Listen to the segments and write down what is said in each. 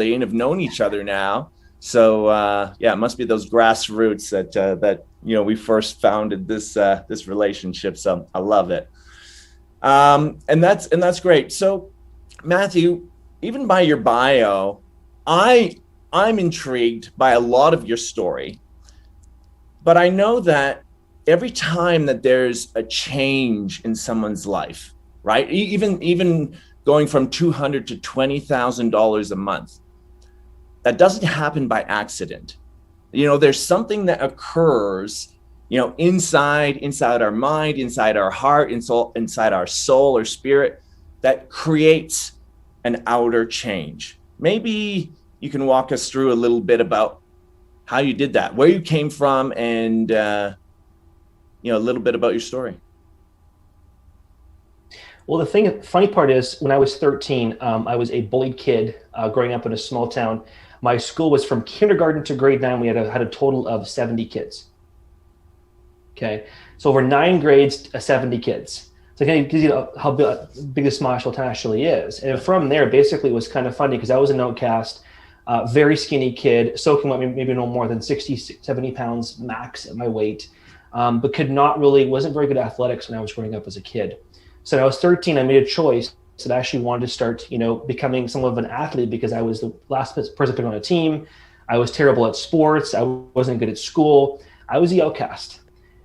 and have known each other now. So yeah, it must be those grassroots that we first founded this relationship. So I love it, and that's great. So Matthew, even by your bio, I I'm intrigued by a lot of your story, but I know that every time that there's a change in someone's life, right? Even going from 200 to $20,000 a month, that doesn't happen by accident. There's something that occurs, inside our mind, inside our heart, inside our soul or spirit, that creates an outer change. Maybe you can walk us through a little bit about how you did that, where you came from, and a little bit about your story. Well, funny part is, when I was 13, I was a bullied kid growing up in a small town. My school was from kindergarten to grade 9. We had a total of 70 kids. Okay, so over 9 grades, 70 kids. So it gives you how big the Marshall town actually is. And from there, basically, it was kind of funny because I was an outcast, very skinny kid, soaking wet, maybe no more than 60, 70 pounds max at my weight, but wasn't very good at athletics when I was growing up as a kid. So when I was 13, I made a choice that I actually wanted to start, becoming somewhat of an athlete, because I was the last person put on a team. I was terrible at sports. I wasn't good at school. I was the outcast.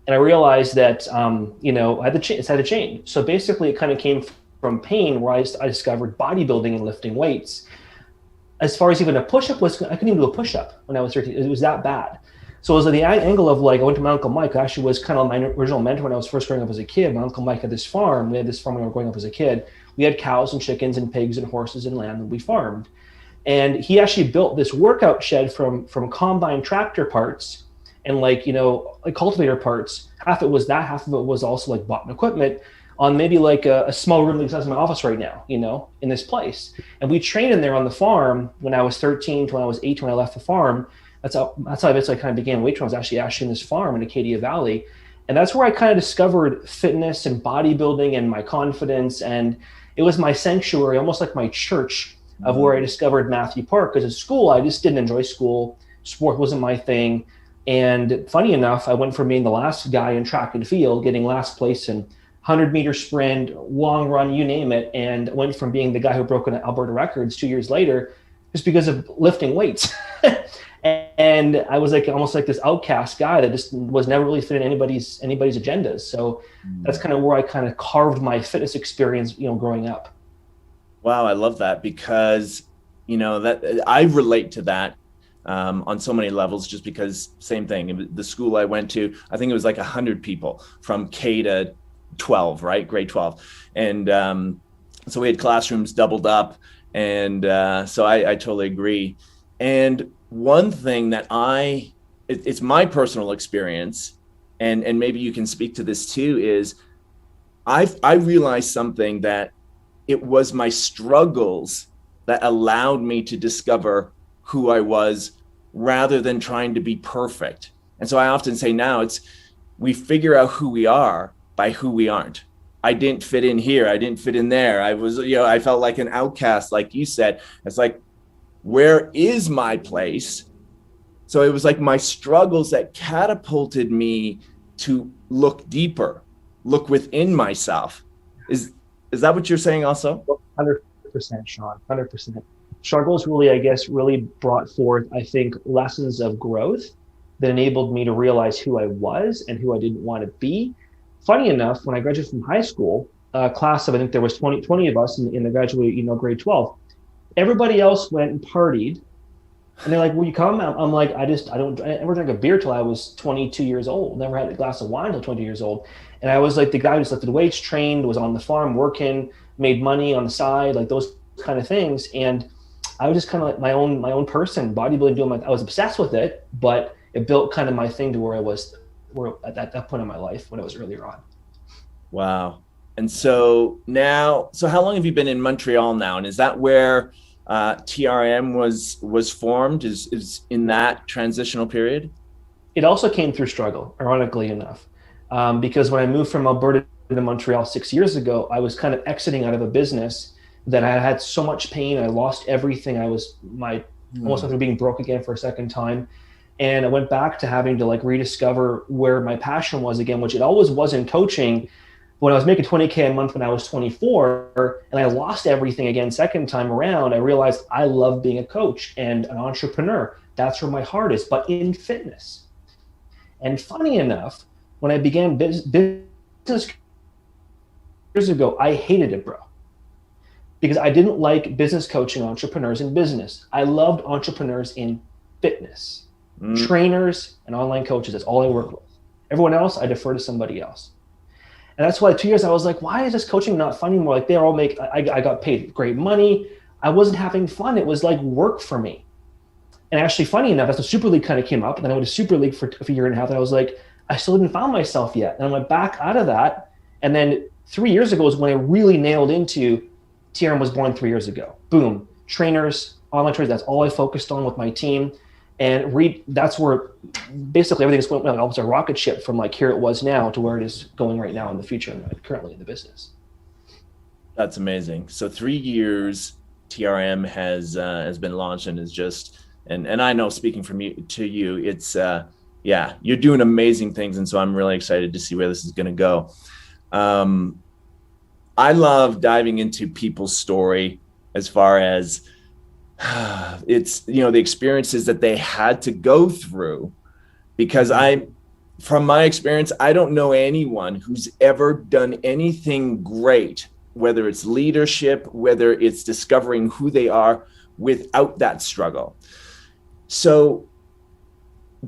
And I realized that, I had to change. So basically, it kind of came from pain, where I discovered bodybuilding and lifting weights. As far as even a push-up was, I couldn't even do a push-up when I was 13. It was that bad. So it was the angle of, I went to my Uncle Mike, who actually was kind of my original mentor when I was first growing up as a kid. My Uncle Mike had this farm. We had this farm when I was growing up as a kid. We had cows and chickens and pigs and horses and lamb that we farmed. And he actually built this workout shed from combine tractor parts and cultivator parts. Half of it was that, half of it was also bought equipment, on maybe a small room the size of my office right now, in this place. And we trained in there on the farm when I was 13 to when I was 18 when I left the farm. That's how I basically kind of began weight training. I was actually in this farm in Acadia Valley. And that's where I kind of discovered fitness and bodybuilding and my confidence. And it was my sanctuary, almost like my church, of where I discovered Matthew Park. Because at school, I just didn't enjoy school. Sport wasn't my thing. And funny enough, I went from being the last guy in track and field, getting last place in 100-meter sprint, long run, you name it, and went from being the guy who broke Alberta records 2 years later just because of lifting weights. And I was almost like this outcast guy that just was never really fitting anybody's agendas. So that's kind of where I kind of carved my fitness experience, growing up. Wow, I love that, because that I relate to that on so many levels, just because same thing. The school I went to, I think it was 100 people from K to 12, right? Grade 12. And so we had classrooms doubled up. And so I totally agree. And one thing that it's my personal experience, and maybe you can speak to this too, is I realized something, that it was my struggles that allowed me to discover who I was, rather than trying to be perfect. And so I often say now, we figure out who we are by who we aren't. I didn't fit in here. I didn't fit in there. I felt like an outcast, like you said. It's where is my place? So it was my struggles that catapulted me to look deeper, look within myself. Is that what you're saying also? 100%, Sean, 100%. Struggles really, I guess, really brought forth, I think, lessons of growth that enabled me to realize who I was and who I didn't want to be. Funny enough, when I graduated from high school, class of, I think there was 20 of us in the graduate, grade 12. Everybody else went and partied, and they're like, "Will you come?" I'm like, I never drank a beer till I was 22 years old. Never had a glass of wine till 20 years old. And I was like the guy who just lifted weights, trained, was on the farm working, made money on the side, those kind of things. And I was just kind of my own person, bodybuilding, I was obsessed with it, but it built kind of my thing to where at that point in my life when it was earlier on. Wow. And so how long have you been in Montreal now? And is that where TRM was formed, is in that transitional period? It also came through struggle, ironically enough, because when I moved from Alberta to Montreal 6 years ago, I was kind of exiting out of a business that I had so much pain. I lost everything. I was almost went through being broke again for a second time. And I went back to having to like rediscover where my passion was again, which it always was in coaching. When I was making 20K a month when I was 24 and I lost everything again, second time around, I realized I love being a coach and an entrepreneur. That's where my heart is, but in fitness. And funny enough, when I began business years ago, I hated it, bro, because I didn't like business coaching entrepreneurs in business. I loved entrepreneurs in fitness, trainers and online coaches. That's all I work with. Everyone else, I defer to somebody else. And that's why 2 years I was like, why is this coaching not fun anymore? Like they all make, I got paid great money. I wasn't having fun. It was like work for me. And actually, funny enough, as the Super League kind of came up, and then I went to Super League for a year and a half, and I was like, I still hadn't found myself yet. And I went back out of that. And then 3 years ago was when I really nailed into TRM was born 3 years ago. Boom. Trainers, online trainers, that's all I focused on with my team. And that's where basically everything's went almost a rocket ship from like here it was now to where it is going right now in the future and currently in the business. That's amazing. So 3 years TRM has been launched and is just, and I know speaking from you to you, it's yeah, you're doing amazing things. And so I'm really excited to see where this is going to go. I love diving into people's story as far as it's, the experiences that they had to go through, because from my experience, I don't know anyone who's ever done anything great, whether it's leadership, whether it's discovering who they are, without that struggle. So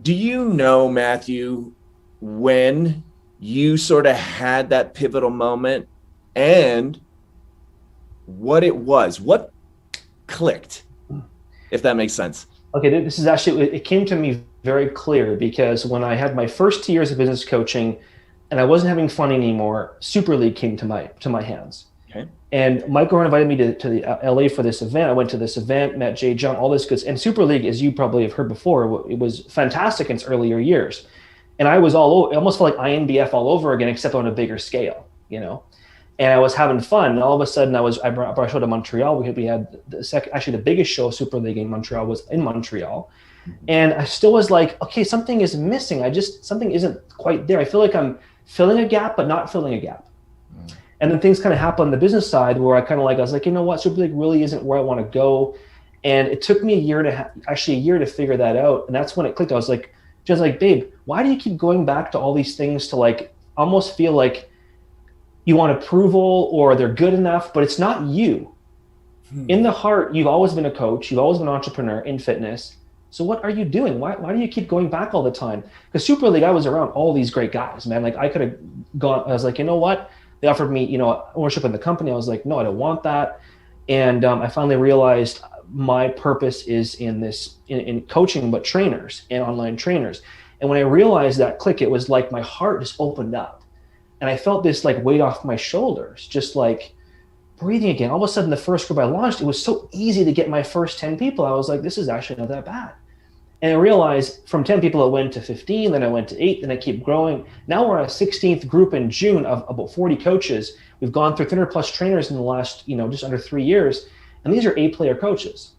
do you know, Matthew, when you sort of had that pivotal moment and what it was, what clicked, if that makes sense? Okay, this is actually, it came to me very clear because when I had my first 2 years of business coaching and I wasn't having fun anymore, Super League came to my hands. Okay. And Michael invited me to the LA for this event. I went to this event, met Jay Jung, all this good. And Super League, as you probably have heard before, it was fantastic in its earlier years. And I was all over, it almost felt like INBF all over again, except on a bigger scale, And I was having fun. And all of a sudden I brought a show to Montreal. We had the biggest show of Super League in Montreal was in Montreal. And I still was like, okay, something is missing. Something isn't quite there. I feel like I'm filling a gap, but not filling a gap. And then things kind of happened on the business side where I was like, you know what, Super League really isn't where I want to go. And it took me a year to figure that out. And that's when it clicked. I was like, just like, babe, why do you keep going back to all these things to like almost feel like you want approval or they're good enough, but it's not you. In the heart, you've always been a coach. You've always been an entrepreneur in fitness. So what are you doing? Why do you keep going back all the time? Because Super League, I was around all these great guys, man. Like I could have gone, I was like, you know what? They offered me, ownership in the company. I was like, no, I don't want that. And I finally realized my purpose is in coaching, but trainers and online trainers. And when I realized that click, it was like my heart just opened up. And I felt this like weight off my shoulders, just like breathing again. All of a sudden, the first group I launched, it was so easy to get my first 10 people. I was like, this is actually not that bad. And I realized from 10 people, it went to 15, then I went to 8, then I keep growing. Now we're a 16th group in June of about 40 coaches. We've gone through 300 plus trainers in the last, just under 3 years. And these are A-player coaches.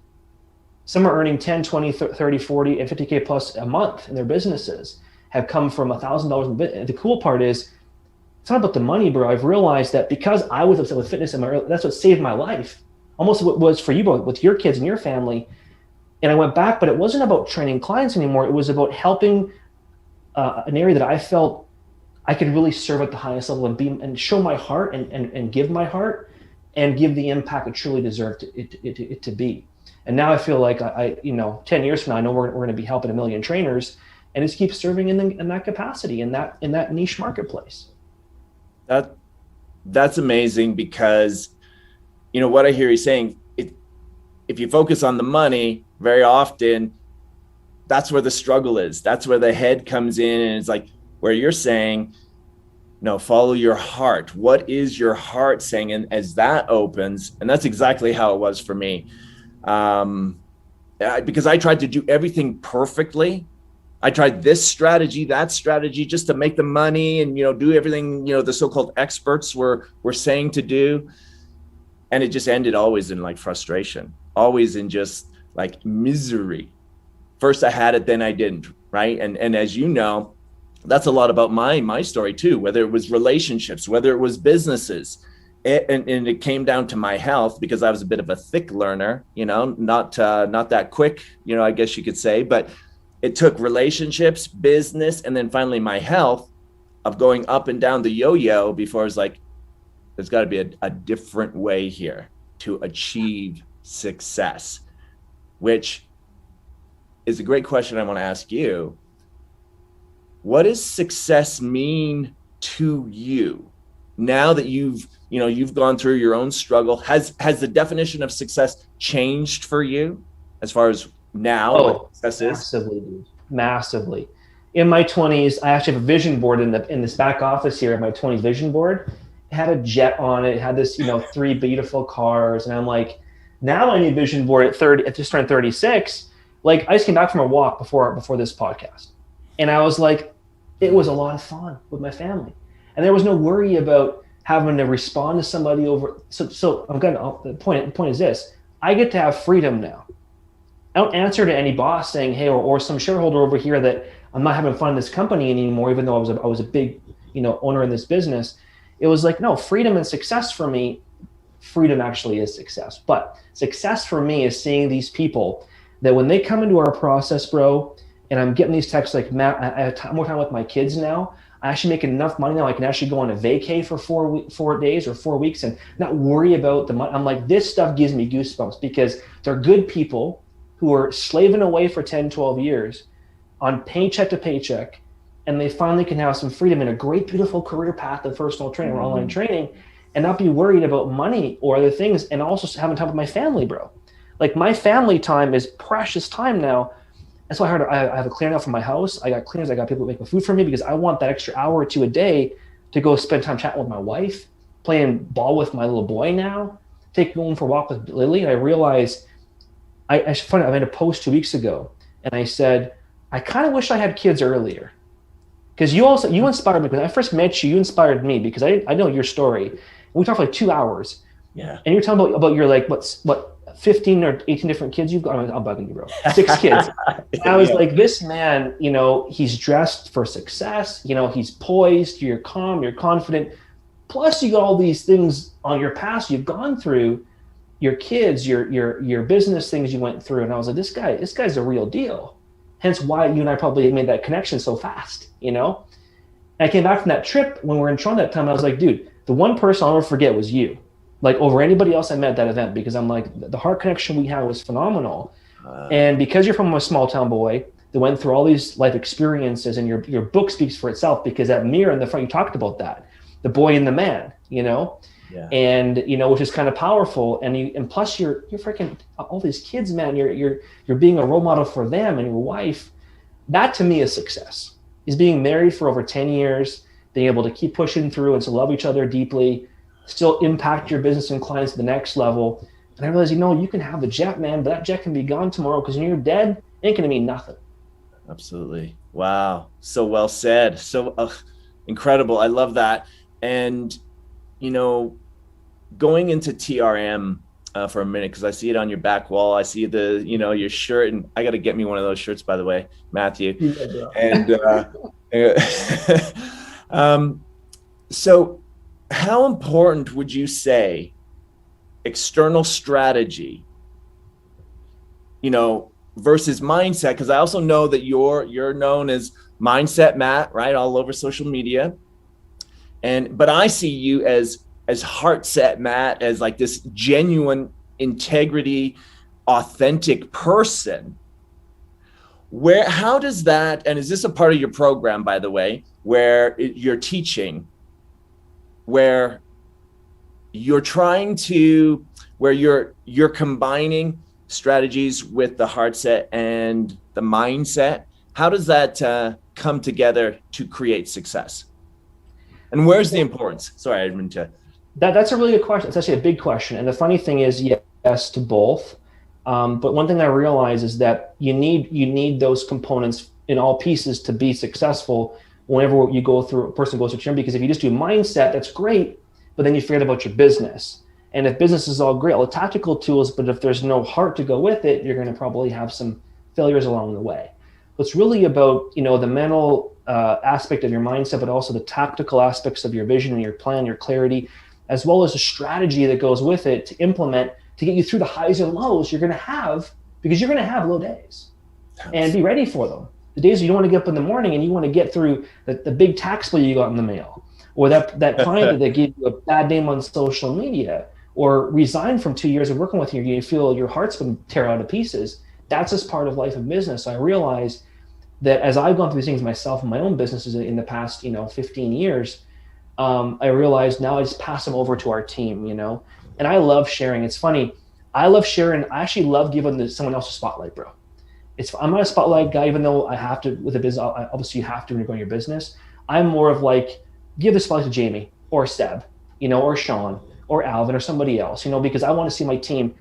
Some are earning 10, 20, 30, 40, and 50K plus a month in their businesses, have come from $1,000. And the cool part is, it's not about the money, bro. I've realized that because I was obsessed with fitness that's what saved my life. Almost what was for you, both with your kids and your family. And I went back, but it wasn't about training clients anymore. It was about helping an area that I felt I could really serve at the highest level and show my heart and give my heart and give the impact it truly deserved it to be. And now I feel like 10 years from now, I know we're going to be helping 1 million trainers and just keep serving in that capacity, in that niche marketplace. That's amazing because, what I hear you saying, if you focus on the money, very often that's where the struggle is. That's where the head comes in, and it's like where you're saying, no, follow your heart. What is your heart saying? And as that opens, and that's exactly how it was for me, because I tried to do everything perfectly. I tried this strategy, that strategy, just to make the money and, do everything, the so-called experts were saying to do. And it just ended always in like frustration, always in just like misery. First I had it, then I didn't, right? And as you know, that's a lot about my story too, whether it was relationships, whether it was businesses. And it came down to my health, because I was a bit of a thick learner, you know, not that quick, you know, I guess you could say. But it took relationships, business, and then finally my health of going up and down the yo-yo before I was like, there's got to be a different way here to achieve success, which is a great question I want to ask you. What does success mean to you now that you've gone through your own struggle? Has the definition of success changed for you as far as now what success is? Massively, dude. Massively. In my 20s, I actually have a vision board in this back office here. My 20s vision board, it had a jet on it. It had this, 3 beautiful cars, and I'm like, now I need a vision board at 30. At just turned 36. Like, I just came back from a walk before this podcast, and I was like, it was a lot of fun with my family, and there was no worry about having to respond to somebody over. So I'm gonna. The point is this: I get to have freedom now. I don't answer to any boss saying, hey, or some shareholder over here that I'm not having fun in this company anymore, even though I was a big, owner in this business. It was like, no, freedom and success for me, freedom actually is success. But success for me is seeing these people that when they come into our process, bro, and I'm getting these texts like, Matt, I have more time with my kids now. I actually make enough money now. I can actually go on a vacay for 4 days or 4 weeks and not worry about the money. I'm like, this stuff gives me goosebumps, because they're good people who are slaving away for 10, 12 years on paycheck to paycheck, and they finally can have some freedom in a great, beautiful career path of personal training or online training, and not be worried about money or other things, and also having time with my family, bro. Like, my family time is precious time now. That's why I have a cleaner now for my house. I got cleaners. I got people making food for me, because I want that extra hour or two a day to go spend time chatting with my wife, playing ball with my little boy now, going for a walk with Lily. And I realized, I made a post 2 weeks ago, and I said, I kind of wish I had kids earlier, because you inspired me. When I first met you, you inspired me, because I know your story. We talked for like 2 hours. Yeah. And you're talking about your, like, what 15 or 18 different kids you've got. I'm bugging you, bro. 6 kids. And I was like, this man, he's dressed for success. He's poised. You're calm. You're confident. Plus, you got all these things on your past you've gone through. Your kids, your business things you went through, and I was like, this guy's a real deal. Hence why you and I probably made that connection so fast, And I came back from that trip when we were in Toronto that time, and I was like, dude, the one person I'll never forget was you, like, over anybody else I met at that event, because I'm like, the heart connection we had was phenomenal. And because you're from a small town boy that went through all these life experiences, and your book speaks for itself, because that mirror in the front, you talked about that, the boy and the man, Yeah. And which is kind of powerful, and plus you're freaking all these kids, man. You're being a role model for them and your wife. That to me is success. Is being married for over 10 years, being able to keep pushing through and to love each other deeply, still impact your business and clients to the next level. And I realized, you can have the jet, man, but that jet can be gone tomorrow, because when you're dead, it ain't gonna mean nothing. Absolutely. Wow. So well said. So incredible. I love that. And going into TRM for a minute, because I see it on your back wall. I see your shirt, and I got to get me one of those shirts, by the way, Matthew. Yeah, and so how important would you say external strategy, versus mindset? Because I also know that you're known as Mindset Matt, right, all over social media. But I see you as heart set Matt, as like this genuine integrity, authentic person. How does that, and is this a part of your program, by the way, where you're teaching, where you're combining strategies with the heart set and the mindset? How does that come together to create success? And where's the importance? Sorry, I didn't mean to. That's a really good question. It's actually a big question. And the funny thing is, yes to both. But one thing I realize is that you need those components in all pieces to be successful whenever a person goes through a journey. Because if you just do mindset, that's great, but then you forget about your business. And if business is all great, all the tactical tools, but if there's no heart to go with it, you're going to probably have some failures along the way. It's really about, the mental aspect of your mindset, but also the tactical aspects of your vision and your plan, your clarity, as well as the strategy that goes with it to implement to get you through the highs and lows you're going to have, because you're going to have low days, and be ready for them. The days you don't want to get up in the morning and you want to get through the big tax bill you got in the mail, or that client that gave you a bad name on social media, or resign from 2 years of working with you, you feel your heart's been tear out of pieces. That's just part of life and business. So I realized that as I've gone through these things myself in my own businesses in the past, 15 years, I realized now I just pass them over to our team, and I love sharing. It's funny. I love sharing. I actually love giving someone else a spotlight, bro. I'm not a spotlight guy, even though I have to with a business. Obviously, you have to when you're going your business. I'm more of like, give the spotlight to Jamie or Seb, or Sean or Alvin or somebody else, because I want to see my team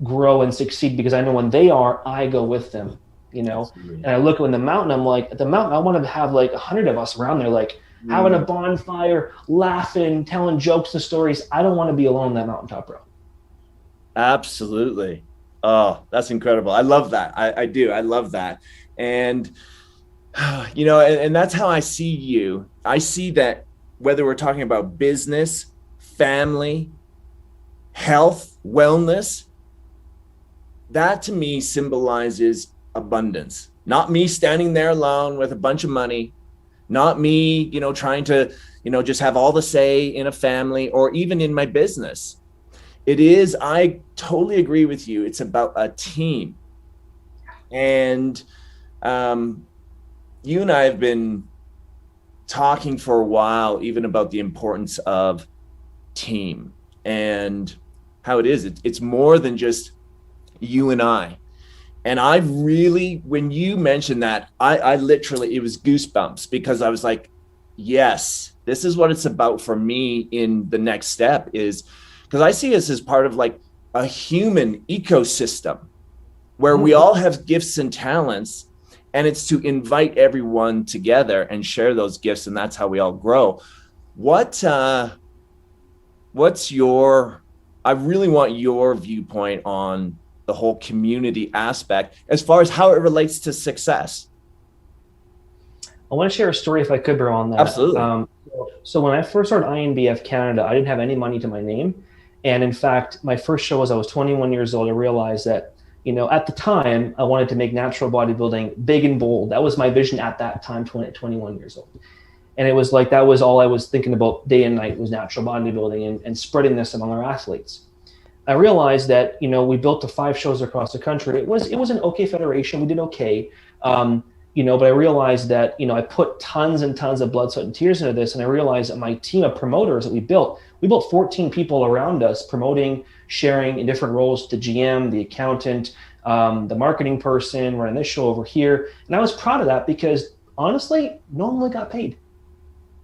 grow and succeed, because I know when they are, I go with them, Absolutely. And I look in the mountain, I'm like, at the mountain, I want to have like 100 of us around there, like having a bonfire, laughing, telling jokes and stories. I don't want to be alone on that mountaintop, bro. Absolutely. Oh, that's incredible. I love that. I do. I love that. And, and that's how I see you. I see that whether we're talking about business, family, health, wellness, that to me symbolizes abundance. Not me standing there alone with a bunch of money, not me, trying to, just have all the say in a family or even in my business. It is, I totally agree with you. It's about a team. And you and I have been talking for a while, even about the importance of team and how it is. It's more than just you and I. And I really, when you mentioned that, I literally, it was goosebumps, because I was like, yes, this is what it's about for me in the next step, is because I see us as part of like a human ecosystem where we all have gifts and talents, and it's to invite everyone together and share those gifts. And that's how we all grow. What's your, I really want your viewpoint on the whole community aspect as far as how it relates to success. I want to share a story, if I could, bro, on that. Absolutely. So when I first started INBF Canada, I didn't have any money to my name. And in fact, my first show was, I was 21 years old. I realized that, at the time, I wanted to make natural bodybuilding big and bold. That was my vision at that time, 21 years old. And it was like, that was all I was thinking about day and night, was natural bodybuilding and spreading this among our athletes. I realized that, we built to 5 shows across the country. It was an okay federation. We did okay. But I realized that, I put tons and tons of blood, sweat, and tears into this. And I realized that my team of promoters that we built 14 people around us promoting, sharing in different roles, the GM, the accountant, the marketing person, running this show over here. And I was proud of that, because honestly, no one really got paid.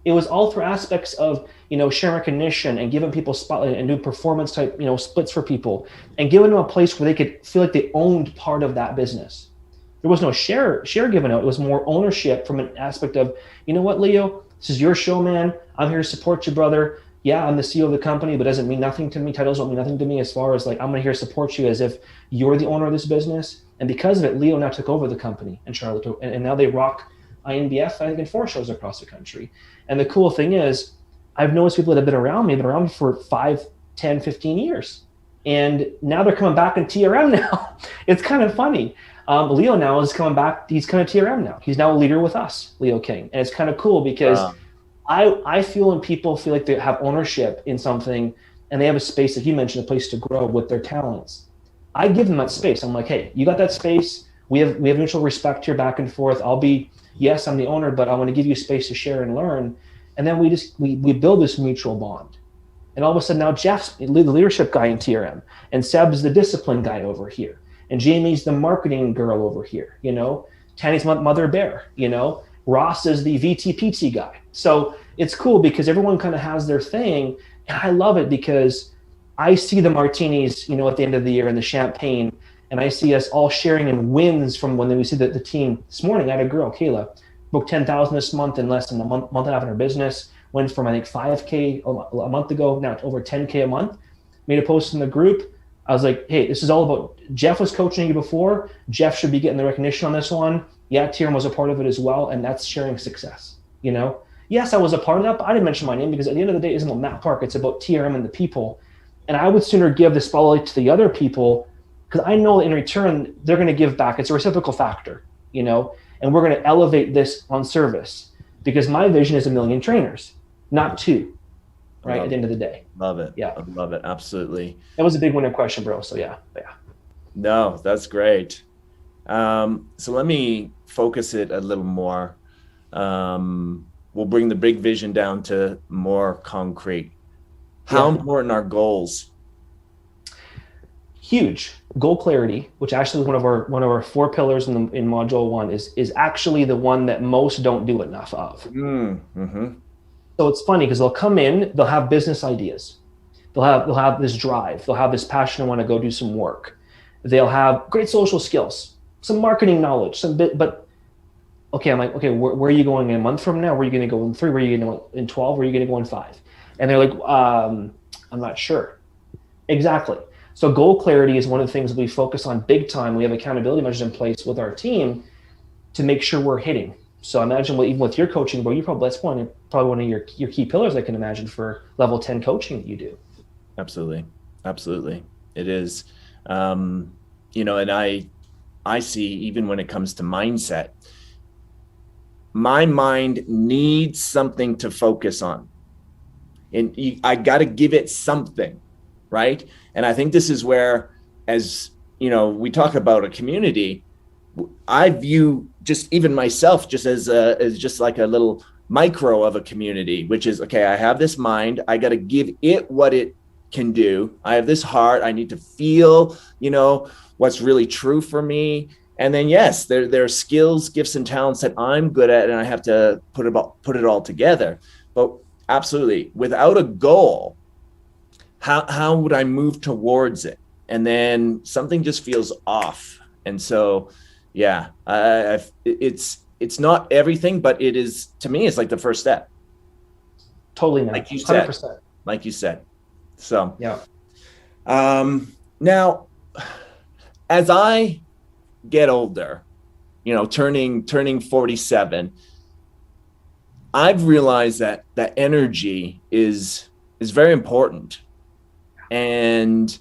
It was all through aspects of, sharing recognition and giving people spotlight and doing performance type, splits for people, and giving them a place where they could feel like they owned part of that business. There was no share given out. It was more ownership from an aspect of, you know what, Leo, this is your show, man. I'm here to support you, brother. Yeah, I'm the CEO of the company, but it doesn't mean nothing to me. Titles don't mean nothing to me, as far as like, I'm here to support you as if you're the owner of this business. And because of it, Leo now took over the company in Charlotte, and now they rock INBF, I think, in 4 shows across the country. And the cool thing is, I've noticed people that have been around me for 5, 10, 15 years. And now they're coming back in TRM now. It's kind of funny. Leo now is coming back. He's kind of TRM now. He's now a leader with us, Leo King. And it's kind of cool, because I feel when people feel like they have ownership in something and they have a space, that you mentioned, a place to grow with their talents, I give them that space. I'm like, hey, you got that space. We have mutual respect here, back and forth. Yes, I'm the owner, but I want to give you space to share and learn. And then we build this mutual bond. And all of a sudden now Jeff's the leadership guy in TRM, and Seb's the discipline guy over here, and Jamie's the marketing girl over here. Tanny's mother bear. Ross is the VTPT guy. So it's cool, because everyone kind of has their thing, and I love it, because I see the martinis, at the end of the year, and the champagne, and I see us all sharing in wins from when we see the team. This morning, I had a girl, Kayla, booked 10,000 this month in less than a month and a half in her business. Went from, I think, 5K a month ago, now to over 10K a month. made a post in the group. I was like, hey, this is all about Jeff was coaching you before. Jeff should be getting the recognition on this one. Yeah, TRM was a part of it as well, and that's sharing success. You know, yes, I was a part of that, but I didn't mention my name because at the end of the day, it isn't about Matt Park. It's about TRM and the people. And I would sooner give the spotlight to the other people because I know in return they're going to give back. It's a reciprocal factor, you know, and we're going to elevate this on service because my vision is 1 million trainers, not 2. Right, at the end of the day. Love it. Yeah. I love it. Absolutely. That was a big winner question, bro. So yeah. No, that's great. So let me focus it a little more. We'll bring the big vision down to more concrete. How important are goals? Huge. Goal clarity, which actually is one of our 4 pillars in module 1, is actually the one that most don't do enough of. Mm-hmm. So it's funny because they'll come in, they'll have business ideas. They'll have this drive. They'll have this passion to want to go do some work. They'll have great social skills, some marketing knowledge, but okay, I'm like, okay, where are you going in a month from now? Where are you going to go in 3? Where are you going to go in 12? Where are you going to go in 5? And they're like, I'm not sure. Exactly. So goal clarity is one of the things we focus on big time. We have accountability measures in place with our team to make sure we're hitting. So imagine even with your coaching, bro, that's probably one of your key pillars, I can imagine, for level 10 coaching that you do. Absolutely. It is. You know, and I see, even when it comes to mindset, my mind needs something to focus on. And I got to give it something, right? And I think this is where, as you know, we talk about a community, I view just even myself just as just like a little micro of a community, which is, okay, I have this mind, I got to give it what it can do. I have this heart, I need to feel, you know, what's really true for me. And then, yes, there are skills, gifts, and talents that I'm good at, and I have to put it all together. But absolutely, without a goal, how would I move towards it? And then something just feels off. And so, yeah, it's not everything, but it is, to me, it's like the first step. Totally, man. Like you said. 100%. Like you said. So, yeah. Now, as I get older, you know, turning 47, I've realized that energy is very important. And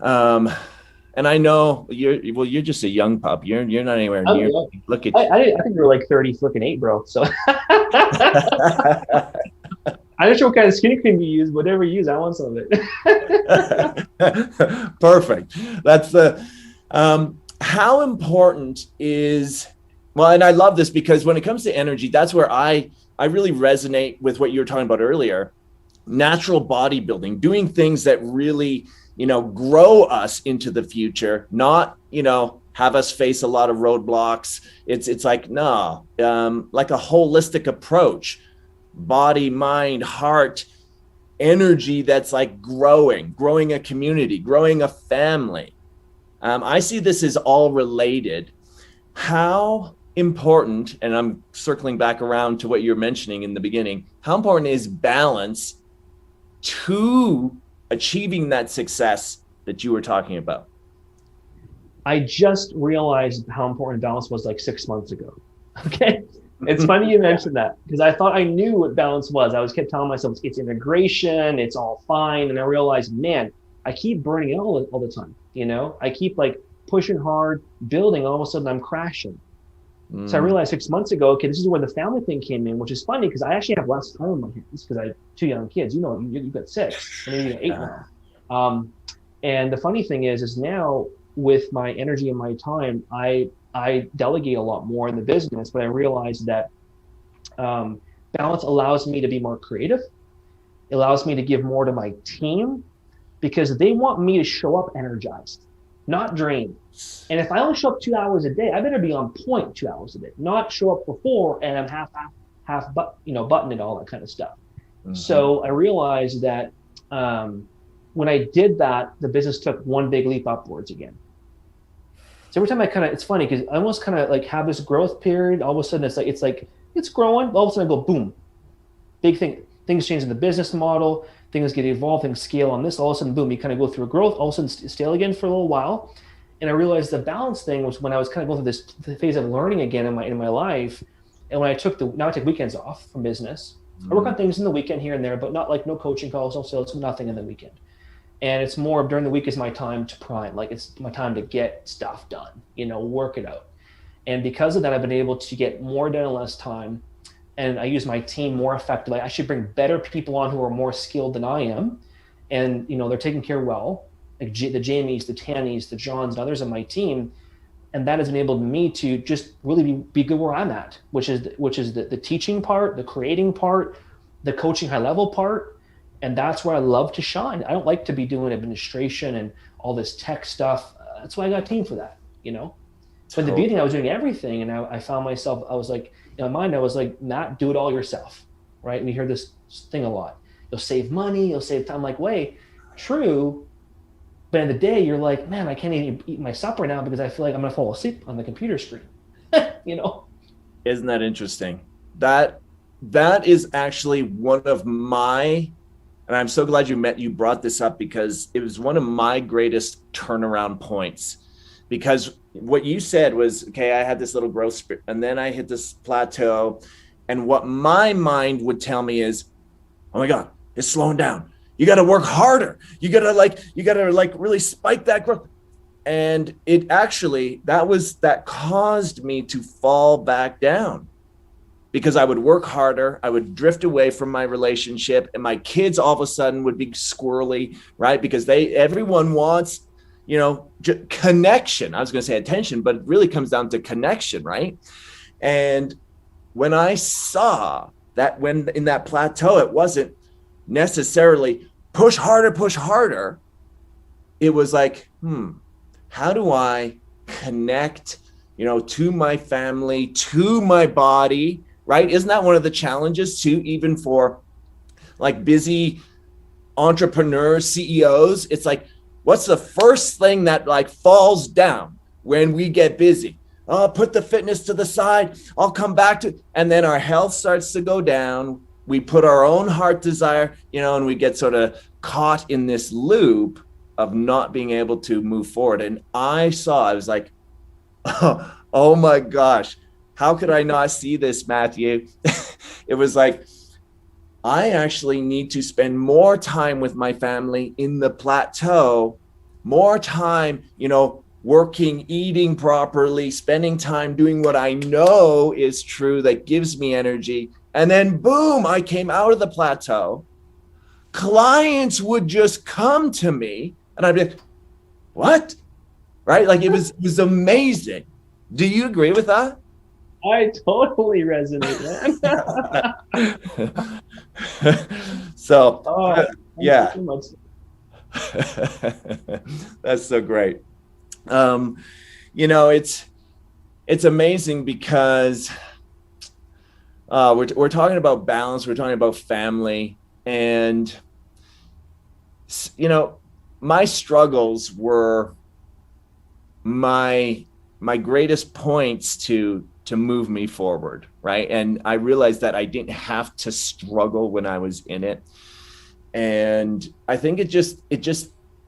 I know you're just a young pup. You're not anywhere near. Yeah. Look at I think you're like 30, flipping 8, bro. So I'm not sure what kind of skin cream you use. Whatever you use, I want some of it. Perfect. That's the. How important is, well, and I love this because when it comes to energy, that's where I really resonate with what you were talking about earlier. Natural bodybuilding, doing things that really, you know, grow us into the future, not, you know, have us face a lot of roadblocks. It's like, no, like a holistic approach, body, mind, heart, energy that's like growing a community, growing a family. I see this as all related. How important, and I'm circling back around to what you're mentioning in the beginning, how important is balance to achieving that success that you were talking about? I just realized how important balance was like 6 months ago. Okay. It's funny you mentioned that because I thought I knew what balance was. I kept telling myself it's integration, it's all fine. And I realized, man, I keep burning it all the time. You know, I keep like pushing hard, building, all of a sudden I'm crashing. So I realized 6 months ago, okay, this is where the family thing came in, which is funny because I actually have less time on my hands because I have 2 young kids. You know, you've got 6, and maybe you got 8 now. And the funny thing is now with my energy and my time, I delegate a lot more in the business, but I realized that balance allows me to be more creative. It allows me to give more to my team because they want me to show up energized, not drained. And if I only show up 2 hours a day, I better be on point 2 hours a day, not show up for 4 and I'm half button and all that kind of stuff. Mm-hmm. So I realized that when I did that, the business took one big leap upwards again. So every time it's funny because I almost kind of like have this growth period. All of a sudden it's growing. All of a sudden I go boom, big thing. Things change in the business model. things get evolved, things scale on this, all of a sudden, boom, you kind of go through a growth, all of a sudden stale again for a little while. And I realized the balance thing was when I was kind of going through this phase of learning again in my life. And when now I take weekends off from business. I work on things in the weekend here and there, but not like no coaching calls, no sales, nothing in the weekend. And it's more during the week is my time to prime, like it's my time to get stuff done, work it out. And because of that, I've been able to get more done in less time. And I use my team more effectively. I should bring better people on who are more skilled than I am. And, they're taken care well, like the Jamies, the Tannies, the Johns, and others on my team. And that has enabled me to just really be good where I'm at, which is the teaching part, the creating part, the coaching high level part. And that's where I love to shine. I don't like to be doing administration and all this tech stuff. That's why I got a team for that, But in the beginning, I was doing everything. And I found myself, I was like, in my mind, I was like, Matt, do it all yourself, right? And you hear this thing a lot. You'll save money, you'll save time. I'm like, wait, true. But in the day, you're like, man, I can't even eat my supper now because I feel like I'm going to fall asleep on the computer screen, Isn't that interesting? That is actually one of my, and I'm so glad you brought this up because it was one of my greatest turnaround points. Because what you said was, okay, I had this little growth spurt and then I hit this plateau. And what my mind would tell me is, oh my God, it's slowing down. You got to work harder. You got to really spike that growth. And it actually, that caused me to fall back down because I would work harder. I would drift away from my relationship and my kids all of a sudden would be squirrely, right? Because everyone wants, connection. I was going to say attention, but it really comes down to connection, right? And when I saw that when in that plateau, it wasn't necessarily push harder. It was like, how do I connect, to my family, to my body, right? Isn't that one of the challenges too, even for like busy entrepreneurs, CEOs? It's like, what's the first thing that like falls down when we get busy? Oh, put the fitness to the side. I'll come back to, and then our health starts to go down. We put our own heart desire, and we get sort of caught in this loop of not being able to move forward. And I was like, oh my gosh, how could I not see this, Matthew? It was like, I actually need to spend more time with my family in the plateau, more time, working, eating properly, spending time doing what I know is true that gives me energy. And then boom, I came out of the plateau. Clients would just come to me and I'd be like, what? Right? Like it was amazing. Do you agree with that? I totally resonate, man. So, yeah. That's so great. It's amazing because we're talking about balance, we're talking about family, and my struggles were my greatest points to move me forward, right? And I realized that I didn't have to struggle when I was in it. And I think it just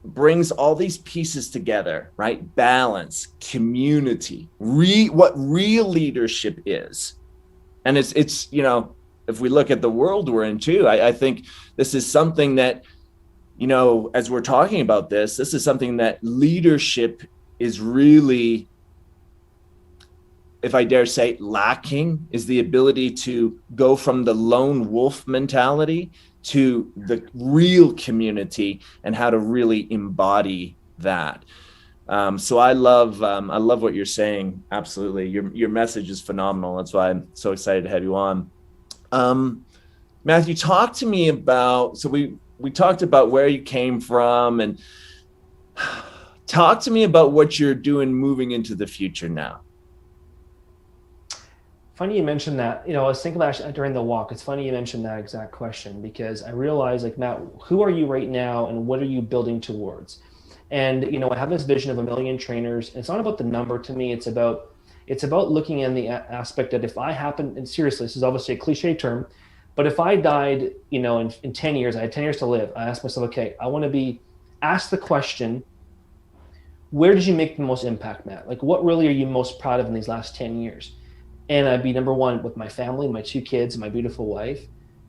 brings all these pieces together, right? Balance, community, what real leadership is. And it's if we look at the world we're in too, I think this is something that, as we're talking about this is something that leadership is really, if I dare say, lacking, is the ability to go from the lone wolf mentality to the real community and how to really embody that. So I love what you're saying. Absolutely. Your message is phenomenal. That's why I'm so excited to have you on. Matthew, talk to me about, so we talked about where you came from, and talk to me about what you're doing moving into the future now. Funny you mentioned that. I was thinking about it during the walk. It's funny you mentioned that exact question because I realized, like, Matt, who are you right now and what are you building towards? And, I have this vision of 1 million trainers. It's not about the number to me. It's about looking in the aspect that if I happen, and seriously, this is obviously a cliche term, But if I died, in 10 years, I had 10 years to live, I asked myself, okay, I want to be asked the question, where did you make the most impact, Matt? Like, what really are you most proud of in these last 10 years? And I'd be number one with my family, my two kids, and my beautiful wife.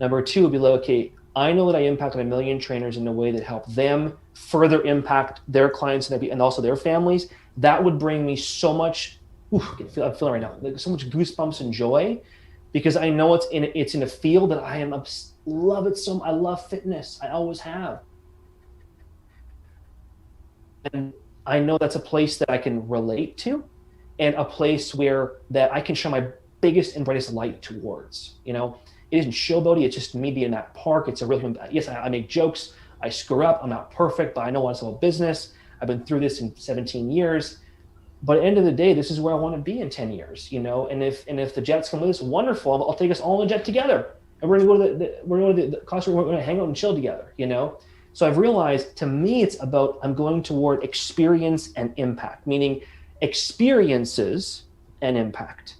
Number two would be like, okay, I know that I impacted 1 million trainers in a way that helped them further impact their clients and also their families. That would bring me so much, I'm feeling right now, like so much goosebumps and joy, because I know it's in a field that love it so. I love fitness. I always have. And I know that's a place that I can relate to, and a place where that I can show my biggest and brightest light towards. It isn't showboaty. It's just me being in that park. It's a real, yes, I make jokes. I screw up. I'm not perfect, but I know it's a business. I've been through this in 17 years. But at the end of the day, this is where I want to be in 10 years, and if the Jets come with us, wonderful. I'll take us all in a jet together. And we're going to go to the Costa, we're going to hang out and chill together, So I've realized, to me, it's about, I'm going toward experience and impact, meaning experiences and impact.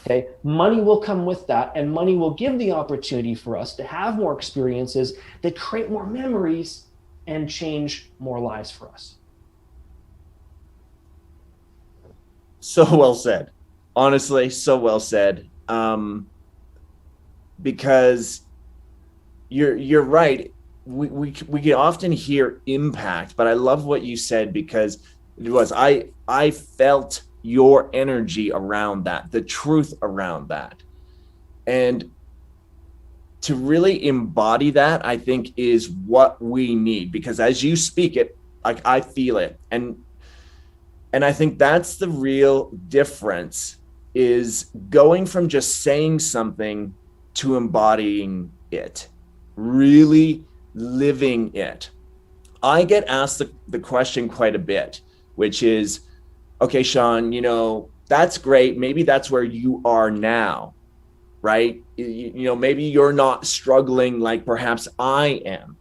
Okay. Money will come with that, and money will give the opportunity for us to have more experiences that create more memories and change more lives for us. So well said. Honestly, so well said. Because you're right. We can often hear impact, but I love what you said, because it was I felt your energy around that, the truth around that. And to really embody that, I think, is what we need, because as you speak it, I feel it. And I think that's the real difference, is going from just saying something to embodying it, really living it. I get asked the question quite a bit, which is, okay, Sean, that's great. Maybe that's where you are now, right? Maybe you're not struggling like perhaps I am.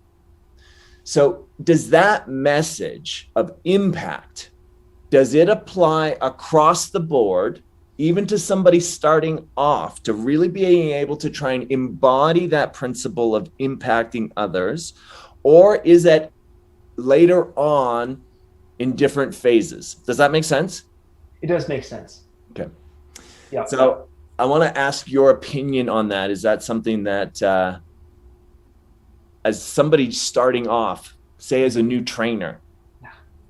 So does that message of impact, does it apply across the board, even to somebody starting off, to really being able to try and embody that principle of impacting others? Or is it later on in different phases? Does that make sense? It does make sense. Okay. Yeah. So I want to ask your opinion on that. Is that something that, as somebody starting off, say as a new trainer,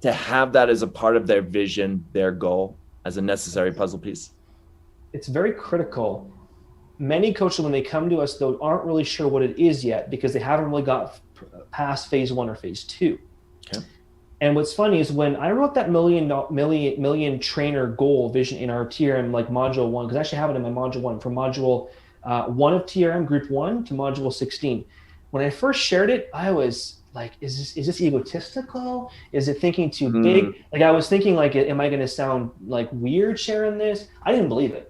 to have that as a part of their vision, their goal, as a necessary puzzle piece? It's very critical. Many coaches, when they come to us, though, aren't really sure what it is yet, because they haven't really got past phase 1 or phase 2. Okay. And what's funny is, when I wrote that million trainer goal vision in our TRM, like module 1, because I actually have it in my module 1, from module 1 of TRM, group 1 to module 16. When I first shared it, I was like, is this egotistical? Is it thinking too big? Like, I was thinking, like, am I going to sound like weird sharing this? I didn't believe it.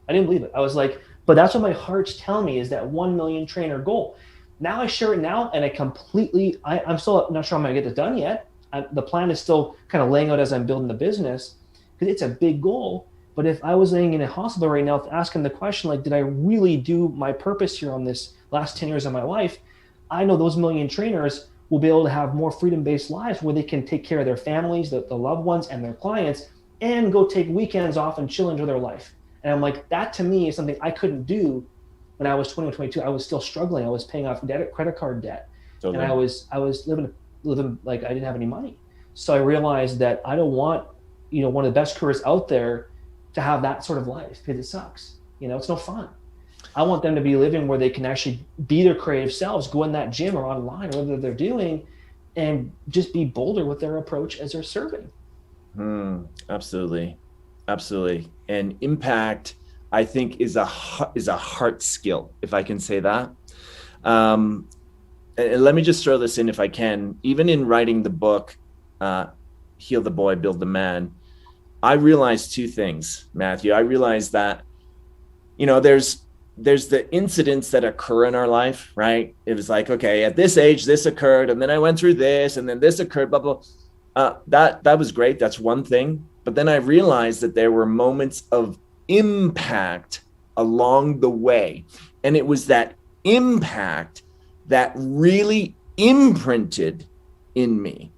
I was like, but that's what my heart's telling me, is that 1 million trainer goal. Now I share it now, and I'm still not sure I'm going to get this done yet. The plan is still kind of laying out as I'm building the business, because it's a big goal. But if I was laying in a hospital right now, asking the question, like, did I really do my purpose here on this last 10 years of my life? I know those 1 million trainers will be able to have more freedom-based lives, where they can take care of their families, the loved ones, and their clients, and go take weekends off and chill into their life. And I'm like, that to me is something I couldn't do when I was 21, 22. I was still struggling. I was paying off credit card debt. Totally. And I was living like I didn't have any money. So I realized that I don't want, one of the best careers out there to have that sort of life, because it sucks. It's no fun. I want them to be living where they can actually be their creative selves, go in that gym or online, or whatever they're doing, and just be bolder with their approach as they're serving. Absolutely. Absolutely. And impact, I think, is a heart skill, if I can say that. And let me just throw this in, if I can. Even in writing the book, Heal the Boy, Build the Man, I realized two things, Matthew. I realized that, there's the incidents that occur in our life, right? It was like, okay, at this age, this occurred, and then I went through this, and then this occurred, blah, blah. That was great. That's one thing. But then I realized that there were moments of impact along the way. And it was that impact that really imprinted in me.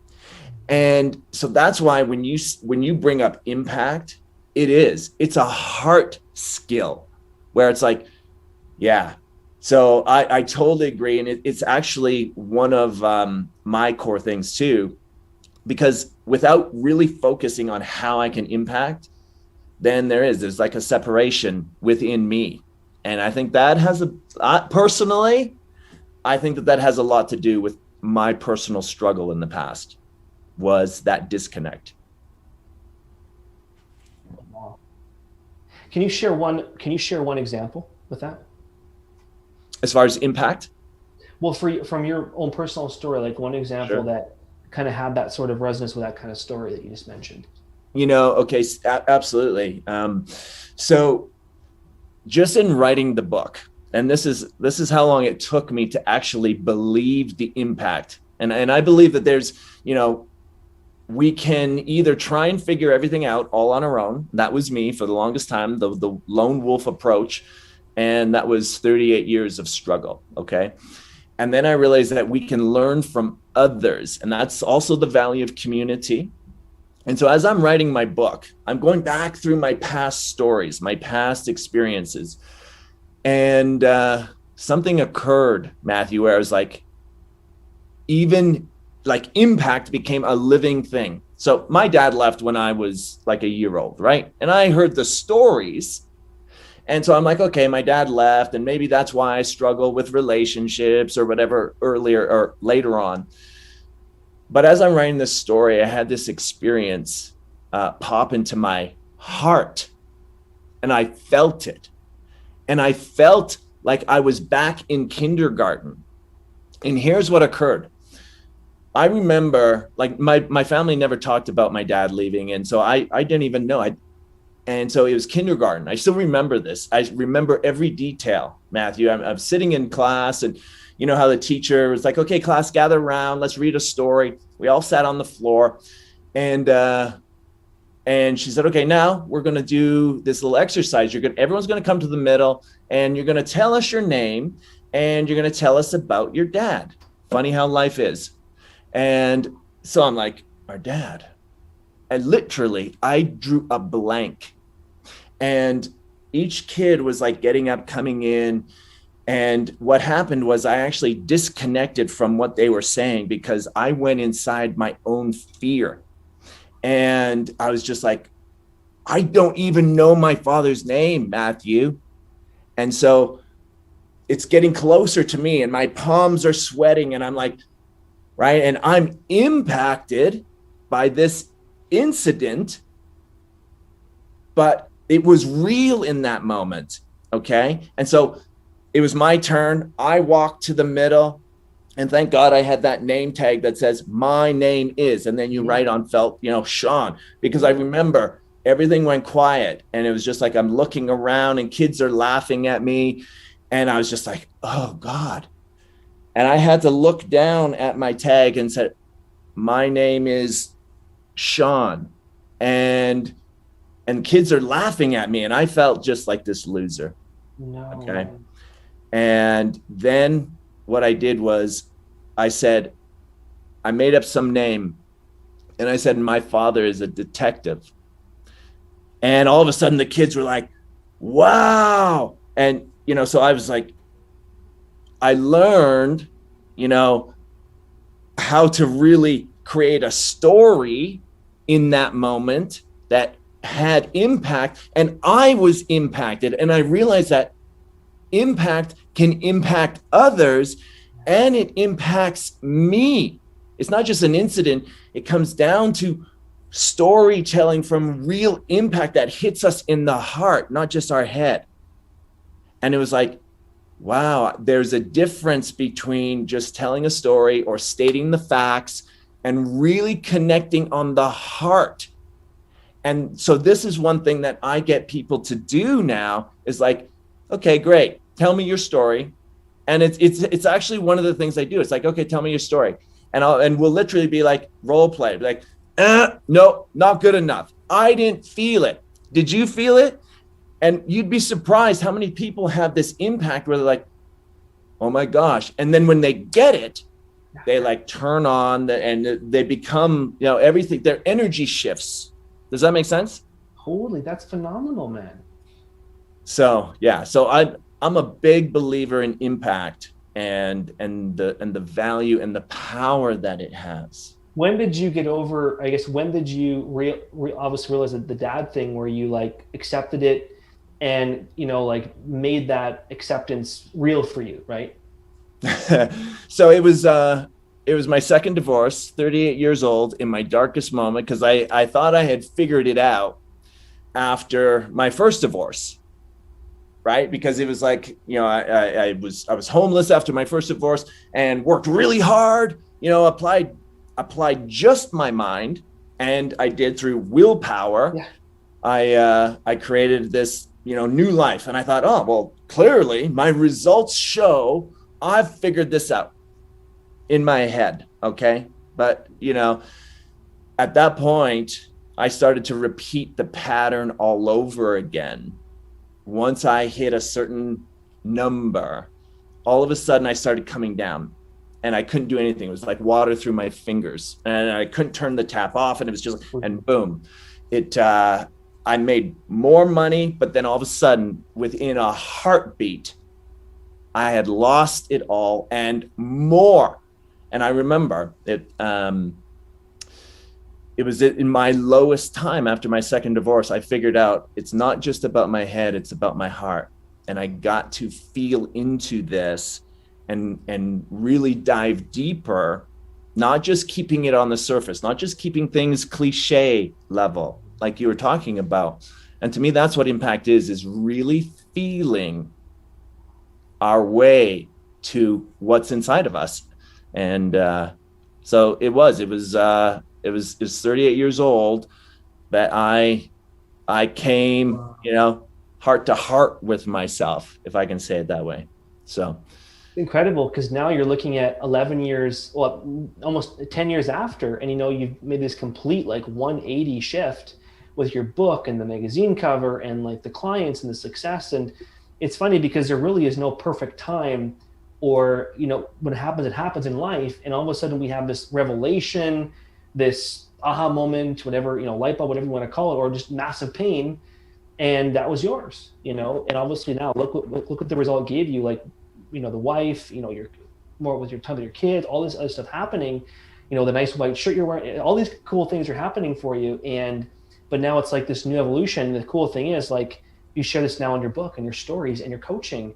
And so that's why when you bring up impact, it's a heart skill where it's like, yeah. So I totally agree. And it's actually one of my core things too, because without really focusing on how I can impact, then there's like a separation within me. And I think that has personally, I think that has a lot to do with my personal struggle in the past, was that disconnect. Can you share one example with that? As far as impact? Well, from your own personal story, like one example Sure. that kind of had that sort of resonance with that kind of story that you just mentioned. Okay, absolutely. So just in writing the book, and this is how long it took me to actually believe the impact. And I believe that there's, we can either try and figure everything out all on our own. That was me for the longest time, the lone wolf approach. And that was 38 years of struggle. Okay. And then I realized that we can learn from others. And that's also the value of community. And so as I'm writing my book, I'm going back through my past stories, my past experiences. And something occurred, Matthew, where I was like, even like impact became a living thing. So my dad left when I was like a year old, right? And I heard the stories. And so I'm like, okay, my dad left, and maybe that's why I struggle with relationships or whatever earlier or later on. But as I'm writing this story, I had this experience pop into my heart, and I felt it. And I felt like I was back in kindergarten. And here's what occurred. I remember, like, my family never talked about my dad leaving. And so I didn't even know. And so it was kindergarten. I still remember this. I remember every detail, Matthew. I'm sitting in class, and you know how the teacher was like, okay, class, gather around. Let's read a story. We all sat on the floor, and she said, okay, now we're going to do this little exercise. Everyone's going to come to the middle, and you're going to tell us your name, and you're going to tell us about your dad. Funny how life is. And so I'm like, our dad. And literally, I drew a blank. And each kid was like getting up, coming in. And what happened was I actually disconnected from what they were saying because I went inside my own fear. And I was just like, I don't even know my father's name, Matthew. And so it's getting closer to me, and my palms are sweating, and I'm like, right. And I'm impacted by this incident, but it was real in that moment. Okay. And so it was my turn. I walked to the middle, and thank God I had that name tag that says my name is, and then you write on felt, Sean, because I remember everything went quiet, and it was just like, I'm looking around and kids are laughing at me. And I was just like, oh God. And I had to look down at my tag and said, my name is Sean, and kids are laughing at me, and I felt just like this loser. No. Okay. And then what I did was I made up some name, and I said, my father is a detective. And all of a sudden the kids were like, wow. And so I was like, I learned how to really create a story in that moment that had impact, and I was impacted. And I realized that impact can impact others, and it impacts me. It's not just an incident. It comes down to storytelling from real impact that hits us in the heart, not just our head. And it was like, wow, there's a difference between just telling a story or stating the facts and really connecting on the heart. And so this is one thing that I get people to do now is like, okay, great. Tell me your story. And it's actually one of the things I do. It's like, okay, tell me your story. And we'll literally be like, role play, be like, no, not good enough. I didn't feel it. Did you feel it? And you'd be surprised how many people have this impact where they're like, oh my gosh. And then when they get it, they like turn on and they become, everything, their energy shifts. Does that make sense? Holy, that's phenomenal, man. So yeah, so I'm a big believer in impact and the value and the power that it has. When did you get over, I guess, when did you obviously realize that the dad thing where you like accepted it and, like made that acceptance real for you, right? So it was my second divorce, 38 years old, in my darkest moment, because I thought I had figured it out after my first divorce, right? Because it was like, I was homeless after my first divorce and worked really hard, applied just my mind, and I did through willpower. Yeah. I created this, new life, and I thought, oh, well, clearly my results show I've figured this out in my head. Okay. But, at that point, I started to repeat the pattern all over again. Once I hit a certain number, all of a sudden I started coming down and I couldn't do anything. It was like water through my fingers and I couldn't turn the tap off, and it was just, and boom, I made more money, but then all of a sudden within a heartbeat, I had lost it all and more. And I remember it was in my lowest time after my second divorce. I figured out it's not just about my head, it's about my heart. And I got to feel into this and really dive deeper, not just keeping it on the surface, not just keeping things cliche level, like you were talking about. And to me, that's what impact is really feeling our way to what's inside of us. And so it was 38 years old that I came, heart to heart with myself, if I can say it that way. So incredible, because now you're looking at 11 years, well, almost 10 years after, and you've made this complete like 180 shift with your book and the magazine cover and like the clients and the success. And it's funny because there really is no perfect time, or when it happens in life, and all of a sudden we have this revelation, this aha moment, whatever, light bulb, whatever you want to call it, or just massive pain, and that was yours, and obviously now look what the result gave you, like, the wife, you're more with your time with your kids, all this other stuff happening, the nice white shirt you're wearing, all these cool things are happening for you. But now it's like this new evolution. The cool thing is, like, you share this now in your book and your stories and your coaching.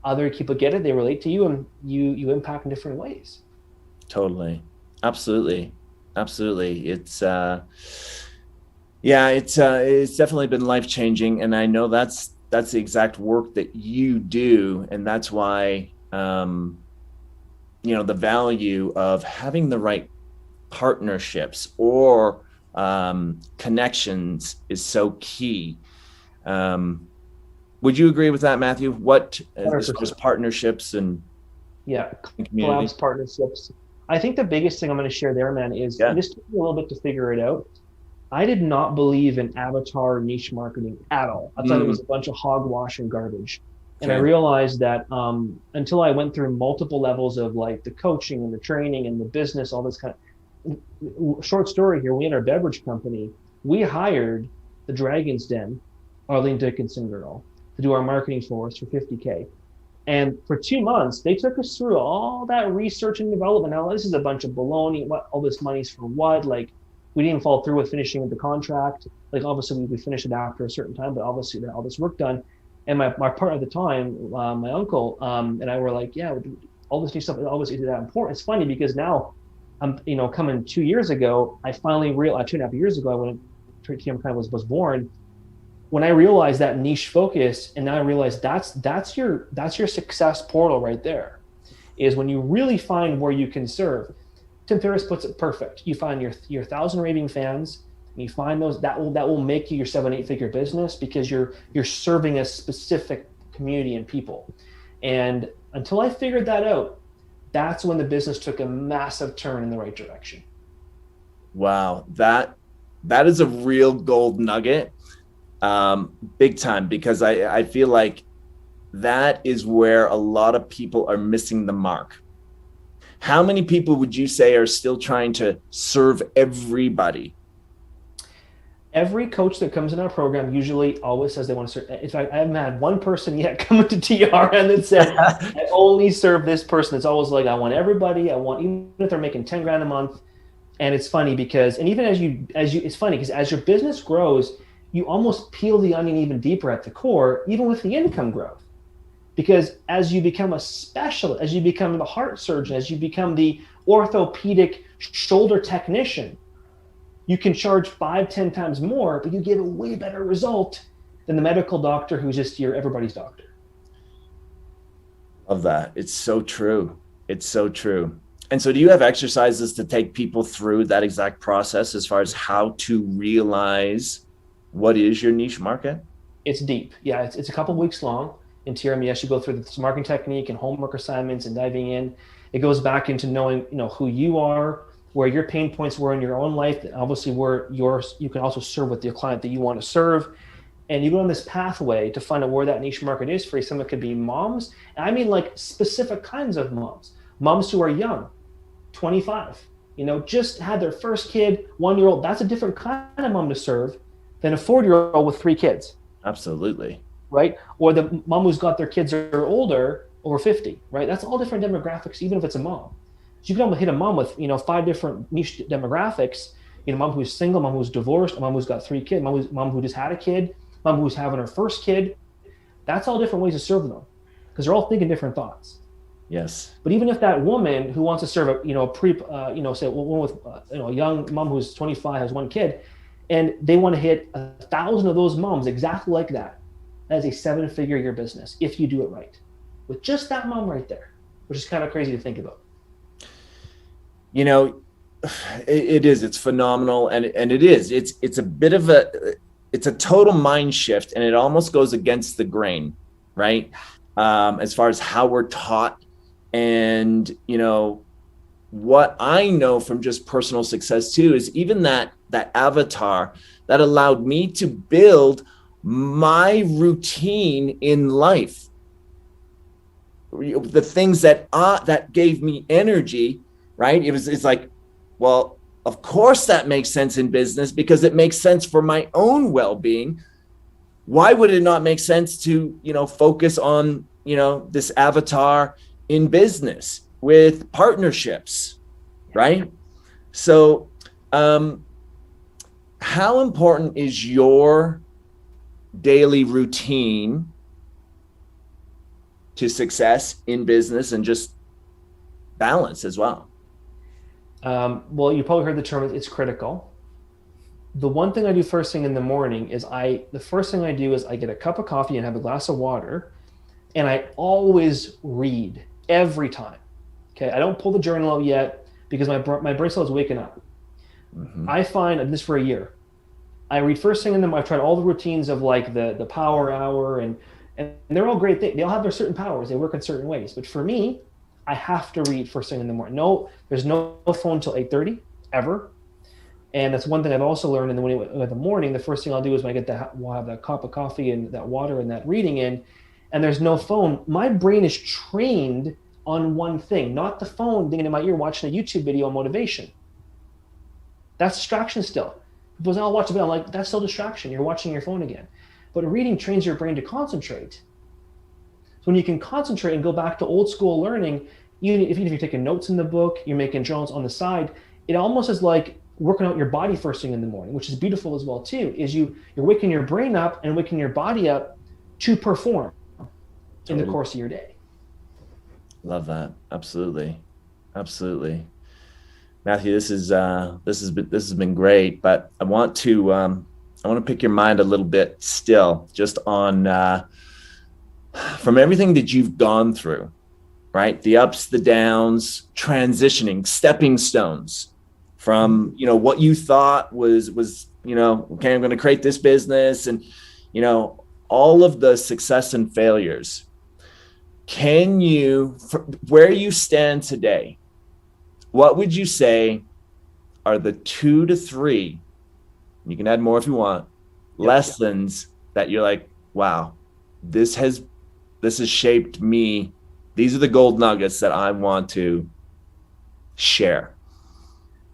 Other people get it, they relate to you, and you impact in different ways. Totally. Absolutely. It's it's definitely been life-changing. And I know that's the exact work that you do. And that's why, the value of having the right partnerships or connections is so key. Would you agree with that, Matthew? What as far as partnerships and collabs, partnerships? I think the biggest thing I'm going to share there, man, is and this took me a little bit to figure it out. I did not believe in avatar niche marketing at all. I thought it was a bunch of hogwash and garbage. And I realized that until I went through multiple levels of like the coaching and the training and the business, all this kind of short story here. We had our beverage company. We hired the Dragon's Den, Arlene Dickinson girl, to do our marketing for us for $50K. And for 2 months, they took us through all that research and development. Now, this is a bunch of baloney. What, all this money's for what? Like, we didn't follow through with finishing the contract. Like, obviously, we finished it after a certain time, but obviously, all this work done. And my partner at the time, my uncle, and I were like, yeah, all this new stuff is obviously that important. It's funny because now, coming 2 years ago, I finally realized, 2.5 years ago, when TM kind of was born, when I realized that niche focus, and now I realize that's your success portal right there, is when you really find where you can serve. Tim Ferriss puts it perfect. You find your 1,000 raving fans, and you find those that will make you your 7-8 figure business, because you're serving a specific community and people. And until I figured that out, that's when the business took a massive turn in the right direction. Wow, that is a real gold nugget. Big time, because I feel like that is where a lot of people are missing the mark. How many people would you say are still trying to serve everybody? Every coach that comes in our program usually always says they want to serve. In fact, I haven't had one person yet come into TRN that said, I only serve this person. It's always like, I want everybody. I want, even if they're making 10 grand a month. And it's funny because, and even it's funny because as your business grows, you almost peel the onion even deeper at the core, even with the income growth. Because as you become a specialist, as you become the heart surgeon, as you become the orthopedic shoulder technician, you can charge 5-10 times more, but you give a way better result than the medical doctor who's just everybody's doctor. Love that. It's so true. It's so true. And so do you have exercises to take people through that exact process as far as how to realize what is your niche market? It's deep. Yeah, it's a couple of weeks long. In TRMES, you go through this marketing technique and homework assignments and diving in. It goes back into knowing, who you are, where your pain points were in your own life, and obviously where you can also serve with your client that you want to serve. And you go on this pathway to find out where that niche market is for you. Some it could be moms. And I mean like specific kinds of moms. Moms who are young, 25, just had their first kid, 1-year-old. That's a different kind of mom to serve than a 40-year-old with 3 kids. Absolutely. Right? Or the mom who's got their kids are older, over 50, right? That's all different demographics, even if it's a mom. So you can almost hit a mom with, 5 different niche demographics, mom who's single, mom who's divorced, a mom who's got 3 kids, mom who just had a kid, mom who's having her first kid. That's all different ways to serve them because they're all thinking different thoughts. Yes. But even if that woman who wants to serve say one with, a young mom who's 25, has 1 kid, and they want to hit 1,000 of those moms exactly like that, that is a 7-figure year business if you do it right with just that mom right there, which is kind of crazy to think about. It's phenomenal. And it's a bit of it's a total mind shift, and it almost goes against the grain, right? As far as how we're taught. And, what I know from just personal success too, is even that avatar that allowed me to build my routine in life, the things that gave me energy, right? It's like, well, of course that makes sense in business because it makes sense for my own well-being. Why would it not make sense to, focus on, this avatar in business with partnerships, right? So, how important is your daily routine to success in business and just balance as well? Well, you probably heard the term, it's critical. The one thing I do first thing in the morning is the first thing I do is I get a cup of coffee and have a glass of water, and I always read every time. Okay, I don't pull the journal out yet because my brain cell is waking up. Mm-hmm. I find this for a year. I read first thing in the morning. I've tried all the routines of like the power hour, and they're all great things. They all have their certain powers. They work in certain ways. But for me, I have to read first thing in the morning. No, there's no phone until 8:30 ever. And that's one thing I've also learned in the morning. The first thing I'll do is when I we'll have that cup of coffee and that water and that reading in, and there's no phone. My brain is trained on one thing, not the phone dinging in my ear watching a YouTube video on motivation. That's distraction still. People say, I'll watch a video. I'm like, that's still distraction. You're watching your phone again. But reading trains your brain to concentrate. So when you can concentrate and go back to old school learning, even if you're taking notes in the book, you're making journals on the side, it almost is like working out your body first thing in the morning, which is beautiful as well too, is you're waking your brain up and waking your body up to perform in the course of your day. Love that. Absolutely. Matthew, this has been great, but I want to pick your mind a little bit still, just on from everything that you've gone through, right? The ups, the downs, transitioning, stepping stones from, what you thought was, okay, I'm going to create this business, and, all of the success and failures. Can you, where you stand today, what would you say are the 2 to 3, you can add more if you want, lessons that you're like, wow, this has this has shaped me. These are the gold nuggets that I want to share.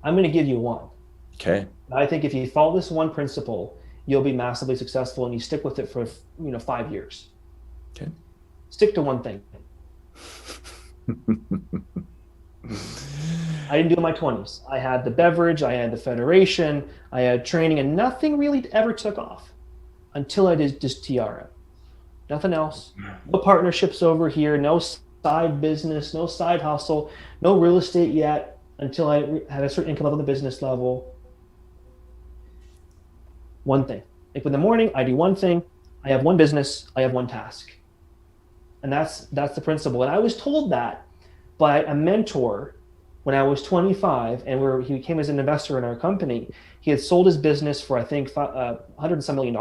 I'm going to give you one. Okay. I think if you follow this one principle, you'll be massively successful, and you stick with it for 5 years. Okay. Stick to one thing. I didn't do it in my 20s. I had the beverage, I had the federation, I had training, and nothing really ever took off until I did just Tiara. Nothing else. No partnerships over here, no side business, no side hustle, no real estate yet until I had a certain income level, the business level. One thing. Like in the morning, I do one thing. I have one business. I have one task. And that's the principle. And I was told that by a mentor when I was 25, and he came as an investor in our company. He had sold his business for, I think, $100 and some million.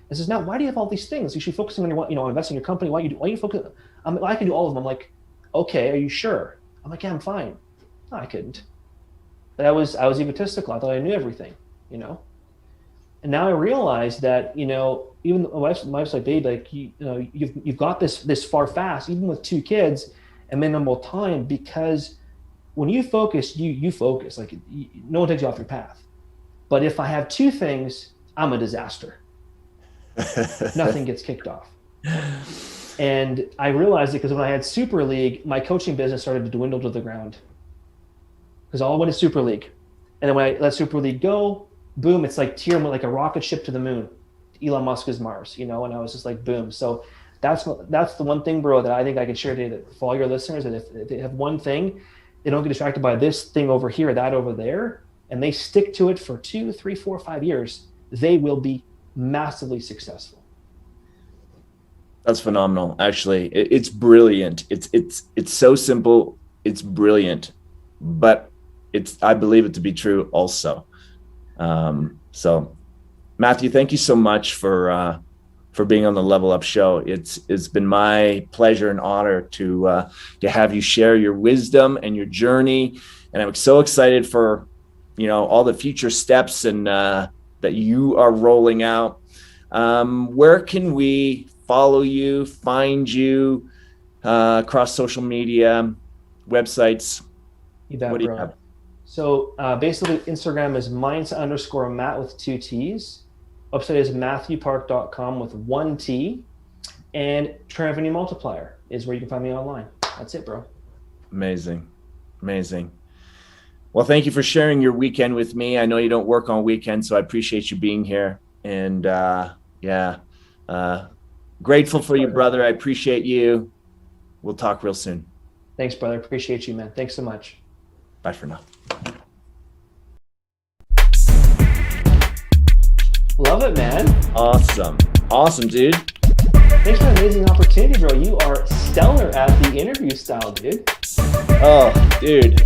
He says, now, why do you have all these things? You should be focusing on your, investing in your company. Why you focus? I can do all of them. I'm like, okay, are you sure? I'm like, yeah, I'm fine. No, I couldn't. But I was egotistical. I thought I knew everything, And now I realize that, even my wife's like, babe, like you've got this far fast, even with 2 kids and minimal time, because when you focus, you focus. Like no one takes you off your path. But if I have 2 things, I'm a disaster. Nothing gets kicked off. And I realized it because when I had Super League, my coaching business started to dwindle to the ground. Because all went to Super League. And then when I let Super League go, boom, it's like like a rocket ship to the moon. Elon Musk's Mars, and I was just like, boom. So that's the one thing, bro, that I think I can share today for all your listeners, that if they have one thing, they don't get distracted by this thing over here, that over there, and they stick to it for 2, 3, 4, 5 years, they will be massively successful. That's phenomenal. Actually, it's brilliant. It's so simple. It's brilliant, but I believe it to be true also. So Matthew, thank you so much for being on the Level Up Show. It's been my pleasure and honor to have you share your wisdom and your journey. And I'm so excited for, all the future steps and that you are rolling out. Where can we follow you, find you across social media, websites? What do you have? So basically, Instagram is mindset_Matt with 2 T's. Website is matthewpark.com with 1 T. And Revenue Multiplier is where you can find me online. That's it, bro. Amazing. Well, thank you for sharing your weekend with me. I know you don't work on weekends, so I appreciate you being here. And grateful for you, brother. I appreciate you. We'll talk real soon. Thanks, brother. Appreciate you, man. Thanks so much. Bye for now. Love it, man. Awesome, dude. Thanks for the amazing opportunity, bro. You are stellar at the interview style, dude. Oh, dude.